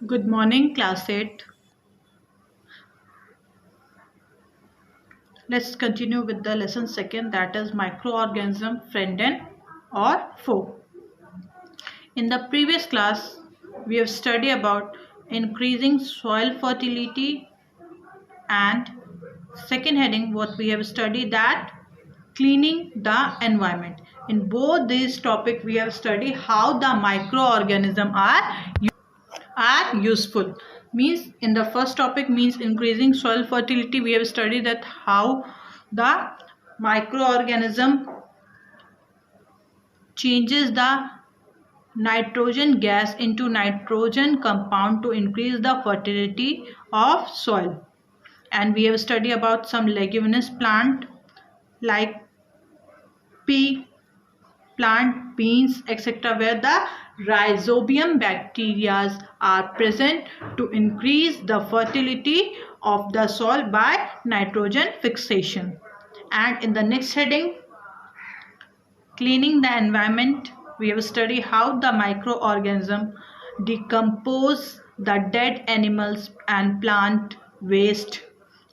Good morning, class 8. Let's continue with the lesson second, that is microorganism, friend and or foe. In the previous class, we have studied about increasing soil fertility, and second heading what we have studied, that cleaning the environment. In both these topics we have studied how the microorganisms are useful. Means in the first topic, means increasing soil fertility, we have studied that how the microorganism changes the nitrogen gas into nitrogen compound to increase the fertility of soil. And we have studied about some leguminous plant like pea plant, beans, etc., where the rhizobium bacteria are present to increase the fertility of the soil by nitrogen fixation. And in the next heading, cleaning the environment, we have studied how the microorganism decompose the dead animals and plant waste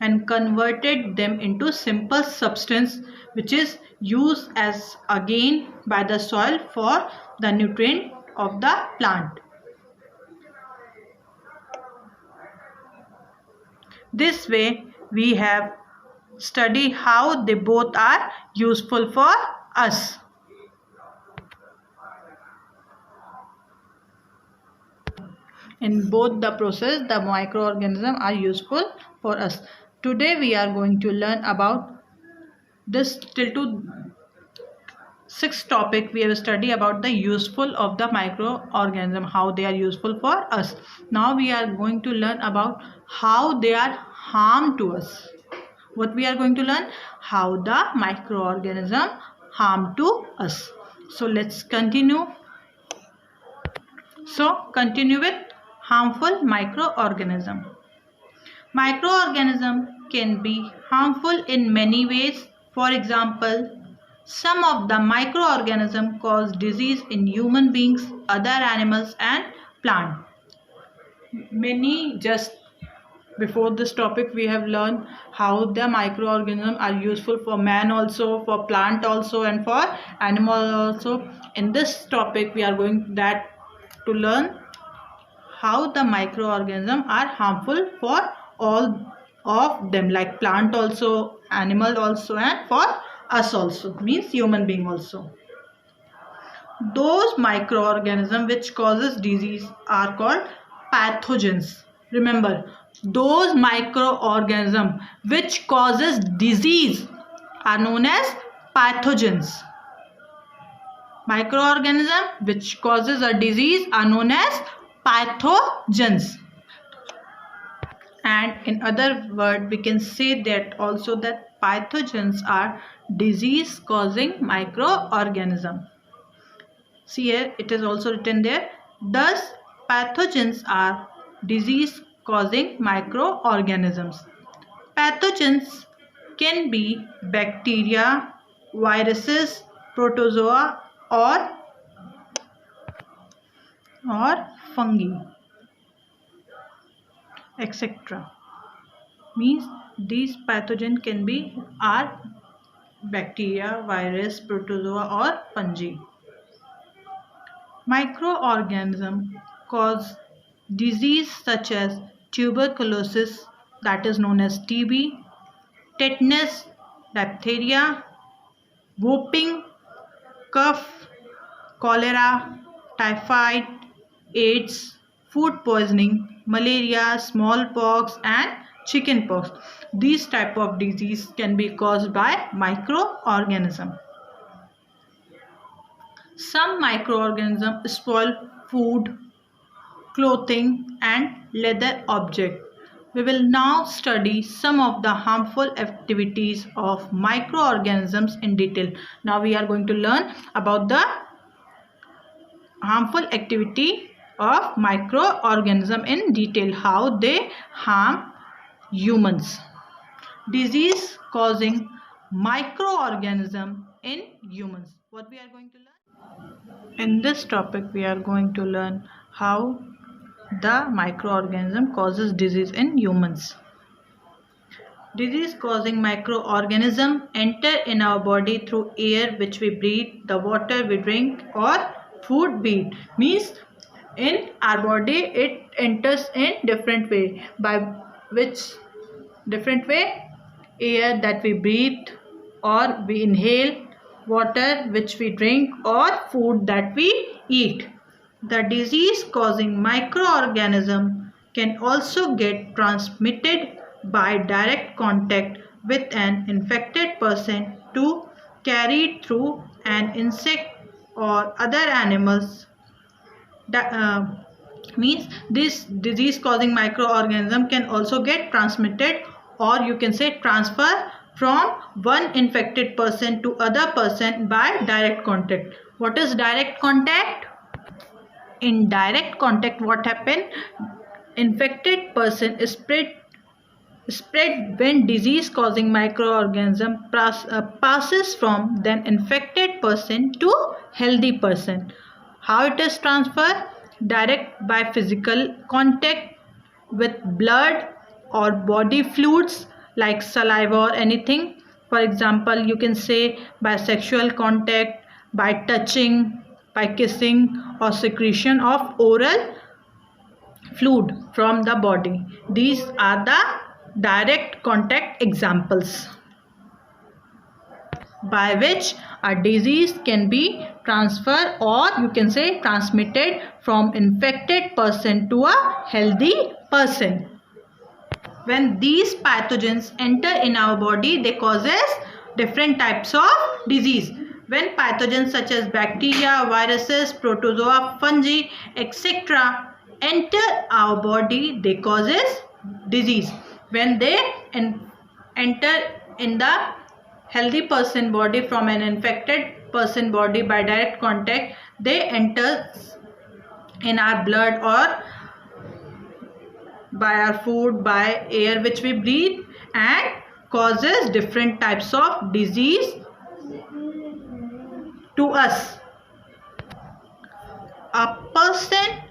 and converted them into simple substance which is used as again by the soil for the nutrient of the plant. This way we have studied how they both are useful for us. In both the process, the microorganisms are useful for us. Today we are going to learn about this till to sixth topic. We have studied about the useful of the microorganism, how they are useful for us. Now we are going to learn about how they are harm to us. What we are going to learn? How the microorganism harm to us. So let's continue. Continue with harmful microorganism. Microorganism can be harmful in many ways. For example, some of the microorganisms cause disease in human beings, other animals and plant. Just before this topic we have learned how the microorganisms are useful for man also, for plant also and for animal also. In this topic we are going to learn how the microorganisms are harmful for all of them, like plant also, animal also and for us also, means human being also. Those microorganisms which causes disease are called pathogens. Remember, those microorganisms which causes disease are known as pathogens. Microorganism which causes a disease are known as pathogens. And in other word we can say that also that pathogens are disease causing microorganism. See here, it is also written there. Thus pathogens are disease causing microorganisms. Pathogens can be bacteria, viruses, protozoa or fungi, etc. Means these pathogens can be bacteria, virus, protozoa or fungi. Microorganisms cause disease such as tuberculosis, that is known as TB, tetanus, diphtheria, whooping cough, cholera, typhoid, AIDS, food poisoning, malaria, smallpox and chickenpox. These type of disease can be caused by microorganism. Some microorganisms spoil food, clothing and leather objects. We will now study some of the harmful activities of microorganisms in detail. Now we are going to learn about the harmful activity of microorganism in detail, how they harm humans. Disease causing microorganism in humans. What we are going to learn? In this topic we are going to learn how the microorganism causes disease in humans. Disease causing microorganism enter in our body through air which we breathe, the water we drink, or food we eat. Means in our body it enters in different way. By which different way? Air that we breathe or we inhale, water which we drink, or food that we eat. The disease causing microorganism can also get transmitted by direct contact with an infected person to carried through an insect or other animals. Means this disease causing microorganism can also get transmitted, or you can say transfer, from one infected person to other person by direct contact. What is direct contact? In direct contact, what happen? Infected person is spread when disease causing microorganism passes from then infected person to healthy person. How it is transferred? Direct by physical contact with blood or body fluids like saliva or anything. For example, you can say by sexual contact, by touching, by kissing, or secretion of oral fluid from the body. These are the direct contact examples by which a disease can be transferred, or you can say transmitted, from infected person to a healthy person. When these pathogens enter in our body, they causes different types of disease. When pathogens such as bacteria, viruses, protozoa, fungi, etc. enter our body, they causes disease. When they enter in the healthy person body from an infected person body by direct contact, they enter in our blood or by our food, by air which we breathe, and causes different types of disease to us. A person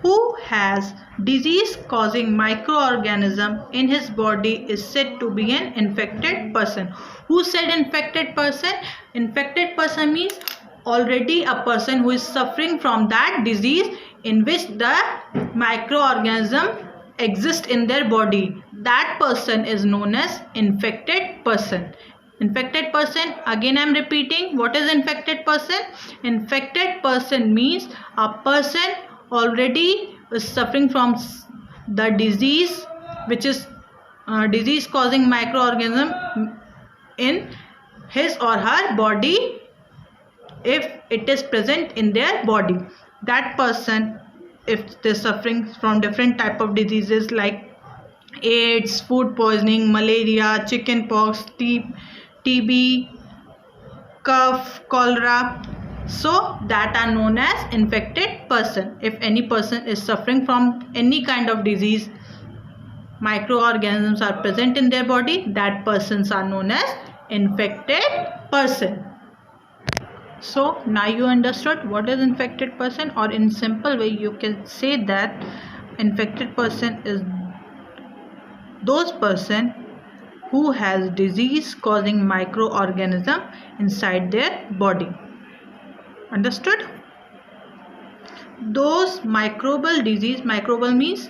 who has disease causing microorganism in his body is said to be an infected person. Who said infected person? Infected person means already a person who is suffering from that disease in which the microorganism exists in their body. That person is known as infected person. Infected person, again I am repeating, what is infected person? Infected person means a person already is suffering from the disease which is disease causing microorganism in his or her body. If it is present in their body, that person, if they are suffering from different type of diseases like AIDS, food poisoning, malaria, chicken pox, TB, cough, cholera, so that are known as infected person. If any person is suffering from any kind of disease, microorganisms are present in their body, that persons are known as infected person. So now you understood what is infected person, or in simple way you can say that infected person is those person who has disease causing microorganism inside their body. Understood? Those microbial disease, microbial means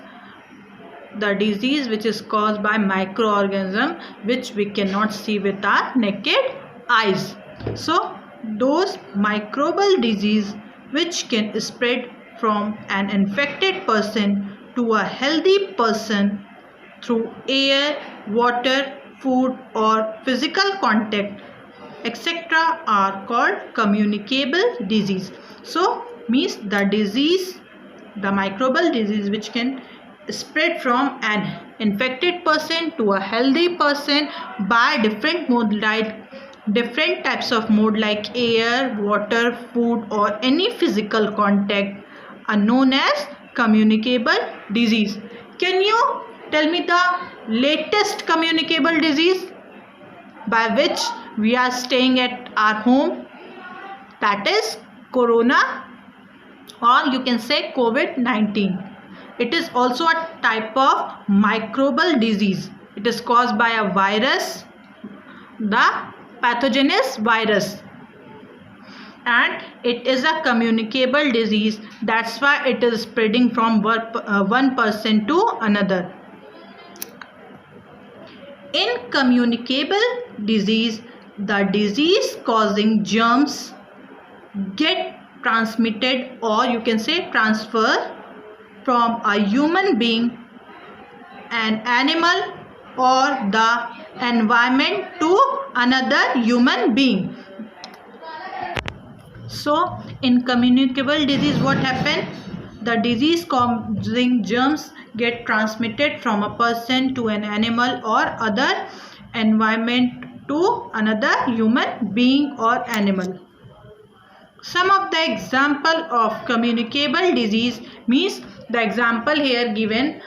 the disease which is caused by microorganism which we cannot see with our naked eyes. So those microbial disease which can spread from an infected person to a healthy person through air, water, food, or physical contact, etc. are called communicable disease. So means the disease, the microbial disease which can spread from an infected person to a healthy person by different mode, like different types of mode like air, water, food, or any physical contact are known as communicable disease. Can you tell me the latest communicable disease by which we are staying at our home? That is corona, or you can say COVID-19. It is also a type of microbial disease. It is caused by a virus. The pathogen is virus, and it is a communicable disease. That's why it is spreading from one person to another. In communicable disease, the disease causing germs get transmitted, or you can say transfer, from a human being, an animal, or the environment to another human being. So in communicable disease, what happens? The disease causing germs get transmitted from a person to an animal or other environment to another human being or animal. Some of the example of communicable disease means the example here given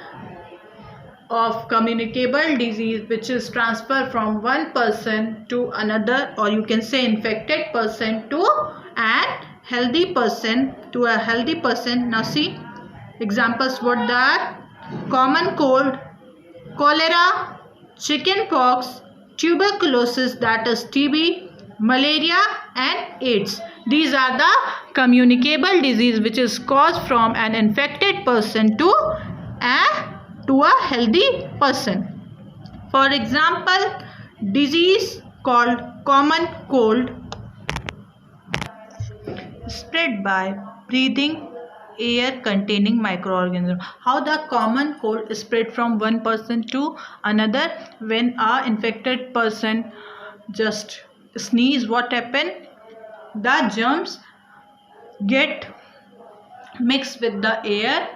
of communicable disease, which is transfer from one person to another, or you can say infected person to an healthy person to a healthy person. Now see examples what they are: common cold, cholera, chickenpox, tuberculosis, that is TB, malaria and AIDS. These are the communicable disease which is caused from an infected person to a healthy person. For example, disease called common cold spread by breathing air containing microorganisms. How the common cold is spread from one person to another? When a infected person just sneeze, what happen? The germs get mixed with the air,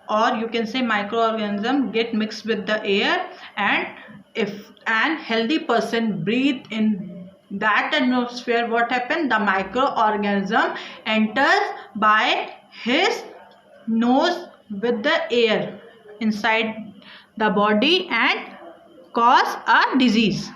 or you can say microorganism get mixed with the air, and if an healthy person breathe in that atmosphere, what happen? The microorganism enters by his nose with the air inside the body and cause a disease.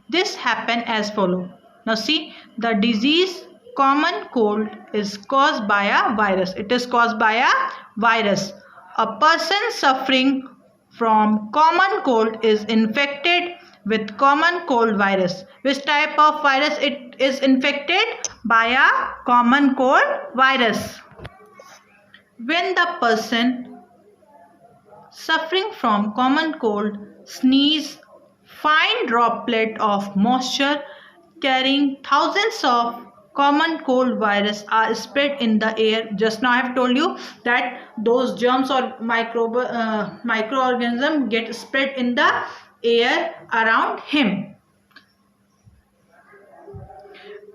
This happen as follow. Now see, the disease common cold is caused by a virus. It is caused by a virus. A person suffering from common cold is infected with common cold virus. Which type of virus it is infected? By a common cold virus. When the person suffering from common cold sneeze, fine droplet of moisture carrying thousands of common cold virus are spread in the air. Just now I have told you that those germs or microorganism get spread in the air around him.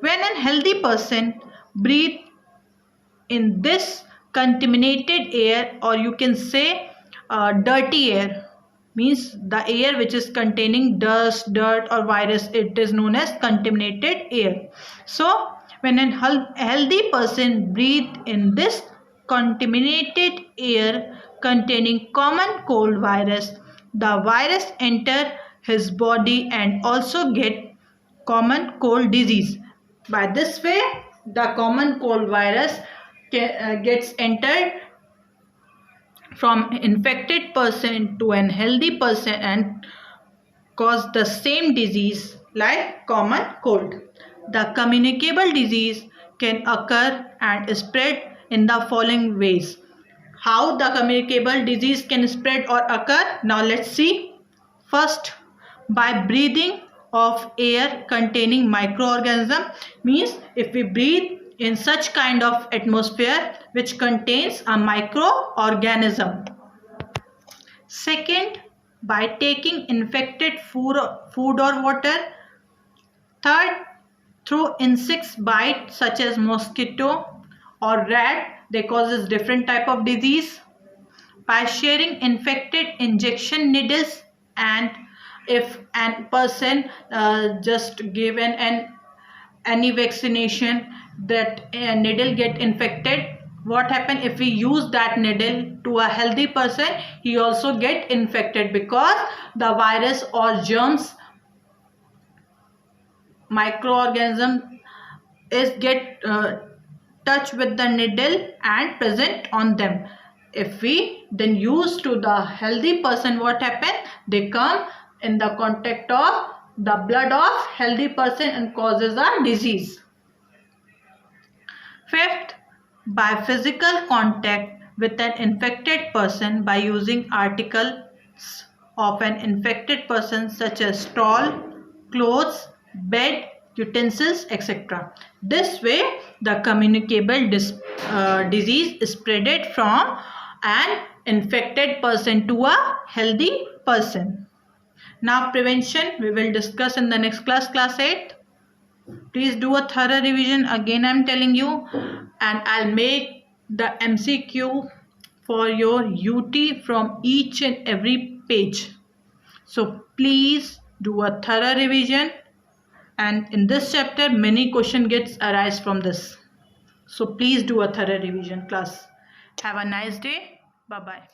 When a healthy person breathe in this contaminated air, or you can say dirty air, means the air which is containing dust, dirt or virus, it is known as contaminated air. So when a healthy person breathe in this contaminated air containing common cold virus, the virus enter his body and also get common cold disease. By this way, the common cold virus gets entered from infected person to an healthy person and cause the same disease like common cold. The communicable disease can occur and spread in the following ways. How the communicable disease can spread or occur? Now let's see. First, by breathing of air containing microorganism, means if we breathe in such kind of atmosphere which contains a microorganism. Second, by taking infected food or water. Third, through insects bite such as mosquito or rat, they causes different type of disease. By sharing infected injection needles, and if a person just given any vaccination, that needle get infected, what happen? If we use that needle to a healthy person, he also get infected, because the virus or germs microorganism is get touch with the needle and present on them. If we then use to the healthy person, what happen? They come in the contact of the blood of healthy person and causes a disease. Fifth, by physical contact with an infected person by using articles of an infected person such as stall, clothes, bed, utensils, etc. This way the communicable disease is spreaded from an infected person to a healthy person. Now prevention we will discuss in the next class, class 8. Please do a thorough revision. Again I am telling you, and I'll make the MCQ for your UT from each and every page. So please do a thorough revision, and in this chapter many question gets arise from this. So please do a thorough revision class. Have a nice day. Bye bye.